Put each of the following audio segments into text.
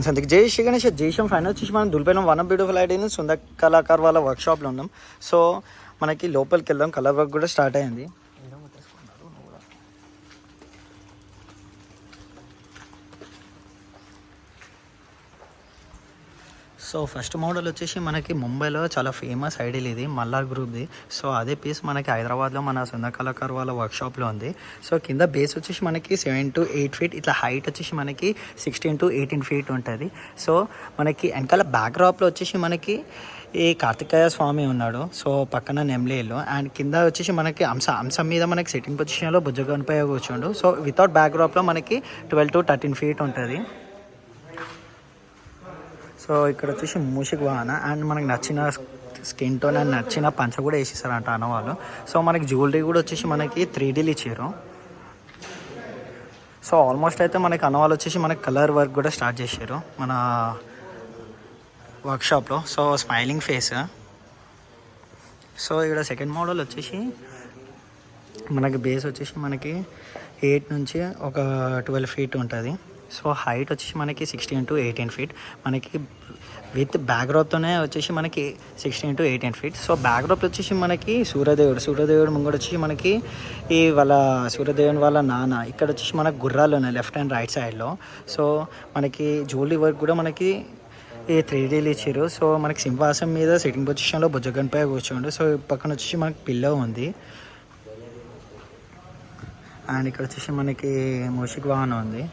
సంతకి జై శ్రీ గణేష్ జైశం ఫైన్ వచ్చేసి మనం దులిపోయినాం వన్ బ్యూటిఫుల్ ఐడియాని సుందర కళాకార్ వాళ్ళ వర్క్షాప్లో ఉన్నాం. సో మనకి లోపలికి వెళ్దాం. కలర్ వర్క్ కూడా స్టార్ట్ అయింది. సో ఫస్ట్ మోడల్ వచ్చేసి మనకి ముంబైలో చాలా ఫేమస్ ఐడియల్ ఇది మల్లార్ గ్రూప్ది. సో అదే పీస్ మనకి హైదరాబాద్లో మన సుందర కళాకార్ వాళ్ళ వర్క్షాప్లో ఉంది. సో కింద బేస్ వచ్చేసి మనకి 7 to 8 feet, ఇట్లా హైట్ వచ్చేసి మనకి 16 to 18 feet ఉంటుంది. సో మనకి వెనకాల బ్యాక్డ్రాప్లో వచ్చేసి మనకి ఈ కార్తికేయ స్వామి ఉన్నాడు. సో పక్కన నెమ్లేలు అండ్ కింద వచ్చేసి మనకి అంశం మీద మనకి సిట్టింగ్ పొజిషన్లో బుజ్జగనిపై కూర్చోండు. సో వితౌట్ బ్యాక్డ్రాప్లో మనకి 12 to 13 feet ఉంటుంది. సో ఇక్కడ వచ్చేసి మూషిక్ వాహన అండ్ మనకి నచ్చిన స్కిన్ టోన్ అండ్ నచ్చిన పంచ కూడా వేసేసారంట అన్నవాళ్ళు. సో మనకి జ్యువెలరీ కూడా వచ్చేసి మనకి 3Dలు ఇచ్చారు. సో ఆల్మోస్ట్ అయితే మనకి అన్నవాళ్ళు వచ్చేసి మనకి కలర్ వర్క్ కూడా స్టార్ట్ చేశారు మన వర్క్షాప్లో. So smiling face. సో ఇక్కడ సెకండ్ మోడల్ వచ్చేసి మనకి బేస్ వచ్చేసి మనకి 8 నుంచి ఒక 12 feet ఉంటుంది. సో హైట్ వచ్చేసి మనకి 16 to 18 feet, మనకి విత్ బ్యాక్డ్రాప్తోనే వచ్చేసి మనకి 16 to 18 feet. సో బ్యాక్డ్రాప్ వచ్చేసి మనకి సూర్యదేవుడు ముంగడు వచ్చేసి మనకి ఈ వాళ్ళ సూర్యదేవుని వాళ్ళ నాన్న. ఇక్కడ వచ్చేసి మనకి గుర్రాలు ఉన్నాయి లెఫ్ట్ అండ్ రైట్ సైడ్లో. సో మనకి జ్యువెలరీ వర్క్ కూడా మనకి ఈ 3Dలు ఇచ్చారు. సో మనకి సింహాసనం మీద సిట్టింగ్ పొజిషన్లో బుజ్జగనిపై కూర్చోండు. సో పక్కన వచ్చేసి మనకి పిల్లో ఉంది అండ్ ఇక్కడ వచ్చేసి మనకి మూషిక్ వాహనం ఉంది.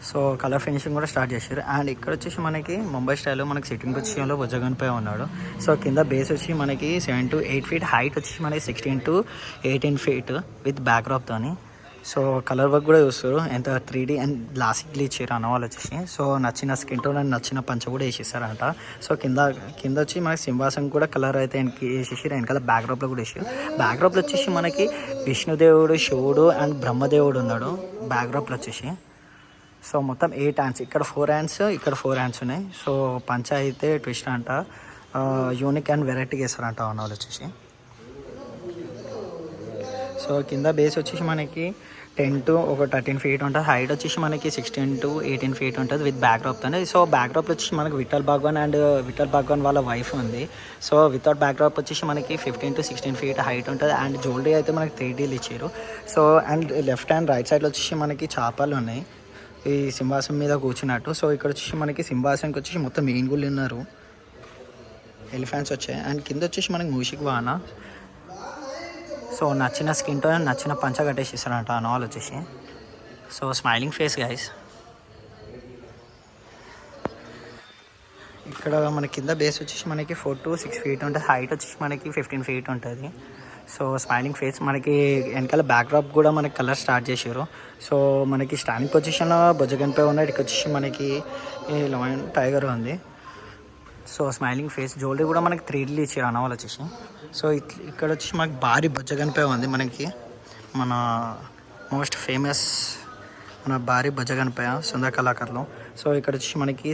సో కలర్ ఫినిషింగ్ కూడా స్టార్ట్ చేశారు అండ్ ఇక్కడ వచ్చేసి మనకి ముంబై స్టైల్లో మనకి సిట్టింగ్ పొజిషన్లో బుజ్జగనిపై ఉన్నాడు. సో కింద బేస్ వచ్చి మనకి 7 to 8 feet, హైట్ వచ్చేసి మనకి 16 to 18 feet విత్ బ్యాక్డ్రాప్తోని. సో కలర్ వర్క్ కూడా చూస్తారు ఎంత 3D అండ్ గ్లాసిక్లీ ఇచ్చారు అన్నవాళ్ళు వచ్చేసి. సో నచ్చిన స్కిన్ టోన్ అండ్ నచ్చిన పంచ కూడా వేసేసారంట. సో కింద వచ్చి మనకి సింహాసనం కూడా కలర్ అయితే వేసేసారు. వెనకాల బ్యాక్డ్రాప్లో కూడా వేసారు. బ్యాక్డ్రాప్లో వచ్చేసి మనకి విష్ణుదేవుడు, శివుడు అండ్ బ్రహ్మదేవుడు ఉన్నాడు బ్యాక్డ్రాప్లో వచ్చేసి. సో మొత్తం 8 hands, ఇక్కడ 4 hands, ఇక్కడ 4 hands ఉన్నాయి. సో పంచ అయితే ట్విస్ట్ అంట యూనిక్ అండ్ వెరైటీగా వేస్తారంట అన్నవాళ్ళు వచ్చేసి. సో కింద బేస్ వచ్చేసి మనకి 10 to 13 feet ఉంటుంది. హైట్ వచ్చేసి మనకి 16 to 18 feet ఉంటుంది విత్ బ్యాక్డ్రాప్తోనే. సో బ్యాక్డ్రాప్ వచ్చేసి మనకి విఠల్ భగవాన్ వాళ్ళ వైఫ్ ఉంది. సో వితౌట్ బ్యాక్డ్రాప్ వచ్చేసి మనకి 15 to 16 feet హైట్ ఉంటుంది అండ్ జ్యువెలరీ అయితే మనకి 3Dలు ఇచ్చారు. So and left and right సైడ్లో వచ్చేసి మనకి చేపలు ఉన్నాయి ఈ సింహాసనం మీద కూర్చున్నట్టు. సో ఇక్కడ వచ్చేసి మనకి సింహాసనంకి వచ్చేసి మొత్తం ఏనుగులు ఉన్నారు, ఎలిఫెంట్స్ వచ్చాయి అండ్ కింద వచ్చేసి మనకి మూషిక్ వాహన. సో నచ్చిన స్కిన్ టోన్ నచ్చిన పంచ కట్టేసి ఇస్తారంట అన్నవాళ్ళు వచ్చేసి. So smiling face guys. ఇక్కడ మన కింద బేస్ వచ్చేసి మనకి 4 to 6 feet ఉంటుంది. హైట్ వచ్చేసి మనకి 15 feet ఉంటుంది. So smiling face. మనకి వెనకాల బ్యాక్డ్రాప్ కూడా మనకి కలర్ స్టార్ట్ చేశారు. సో మనకి స్టాండింగ్ పొజిషన్లో బుజ్జగనిపై ఉన్న ఇక్కడికి వచ్చేసి మనకి లయన్ టైగర్ ఉంది. So smiling face. జ్యువెలరీ కూడా మనకి 3Dలు ఇచ్చారు అన్నవాళ్ళు వచ్చేసి. సో ఇక్కడ వచ్చేసి మనకి భారీ బుజ్జగనిపై ఉంది మనకి మన మోస్ట్ ఫేమస్ మన భారీ బుజ్జగనిపై సుందర కళాకారులు. సో ఇక్కడ వచ్చేసి మనకి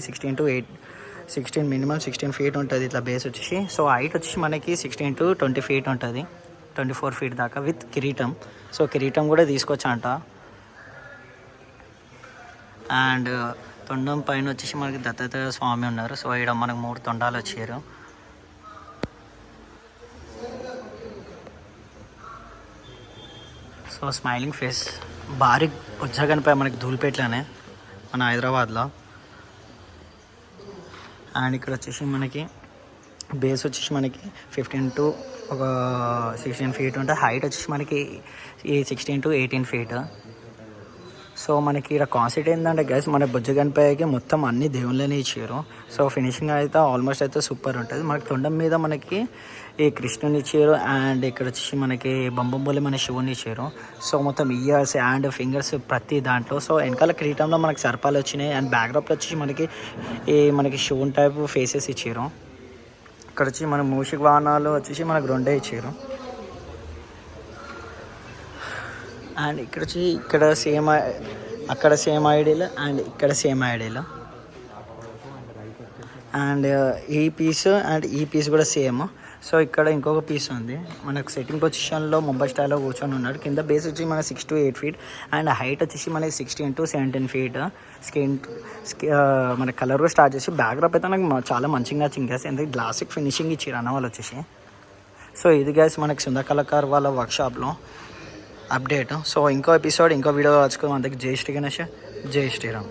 16 మినిమం 16 feet ఉంటుంది ఇట్లా బేస్ వచ్చేసి. సో హైట్ వచ్చేసి మనకి 16 to 20 feet ఉంటుంది, 24 feet దాకా విత్ కిరీటం. సో కిరీటం కూడా తీసుకొచ్చా అంట అండ్ తొండం పైన వచ్చేసి మనకి దత్తాత్రేయ స్వామి ఉన్నారు. సో ఇక్కడ మనకు 3 తొండాలు వచ్చారు. So smiling face. భారీ బుజ్జగనిపై మనకి ధూళిపేటలోనే మన హైదరాబాద్లో. అండ్ ఇక్కడ వచ్చేసి మనకి బేస్ వచ్చేసి మనకి 15 to 16 feet ఉంటుంది. హైట్ వచ్చేసి మనకి ఈ 16 to 18 feet. సో మనకి ఇక్కడ కాన్సెప్ట్ ఏంటంటే గైస్ మన బుజ్జగనిపైకి మొత్తం అన్ని దేవుళ్ళనే ఇచ్చారు. సో ఫినిషింగ్ అయితే ఆల్మోస్ట్ అయితే సూపర్ ఉంటుంది. మనకి తొండం మీద మనకి ఈ కృష్ణుని ఇచ్చారు అండ్ ఇక్కడ వచ్చేసి మనకి బొమ్మబొలి మన శివుని ఇచ్చారు. సో మొత్తం ఇయర్స్ అండ్ ఫింగర్స్ ప్రతి దాంట్లో. సో వెనకాల కిరీటంలో మనకి సర్పాలు వచ్చినాయి అండ్ బ్యాక్డ్రాప్లో వచ్చేసి మనకి శివుని టైప్ ఫేసెస్ ఇచ్చారు. ఇక్కడ వచ్చి మన మూషిక్ వాహనాలు వచ్చేసి మనకు 2 ఇచ్చారు. అండ్ ఇక్కడ వచ్చి అక్కడ సేమ్ ఐడియాలు అండ్ ఇక్కడ సేమ్ ఐడియాలు అండ్ ఈ పీస్ కూడా సేమ్. సో ఇక్కడ ఇంకొక పీస్ ఉంది మనకు సెట్టింగ్ పొజిషన్లో ముంబై స్టైల్లో కూర్చొని ఉన్నాడు. కింద బేస్ వచ్చి మన 6 to 8 feet అండ్ హైట్ వచ్చేసి మనకి 16 to 17 feet. మన కలర్ కూడా స్టార్ట్ చేసి బ్యాక్ డ్రాప్ అయితే నాకు చాలా మంచిగా నచ్చింది గ్యాస్. ఎందుకంటే గ్లాసిక్ ఫినిషింగ్ ఇచ్చారు అన్న వాళ్ళు వచ్చేసి. సో ఇది గ్యాస్ మనకి సుందర్ కళాకార్ వాళ్ళ వర్క్షాప్లో అప్డేట్. సో ఇంకో ఎపిసోడ్ ఇంకో వీడియో వచ్చుకో అందరికి జై శ్రీ గణేష్, జై శ్రీరామ్.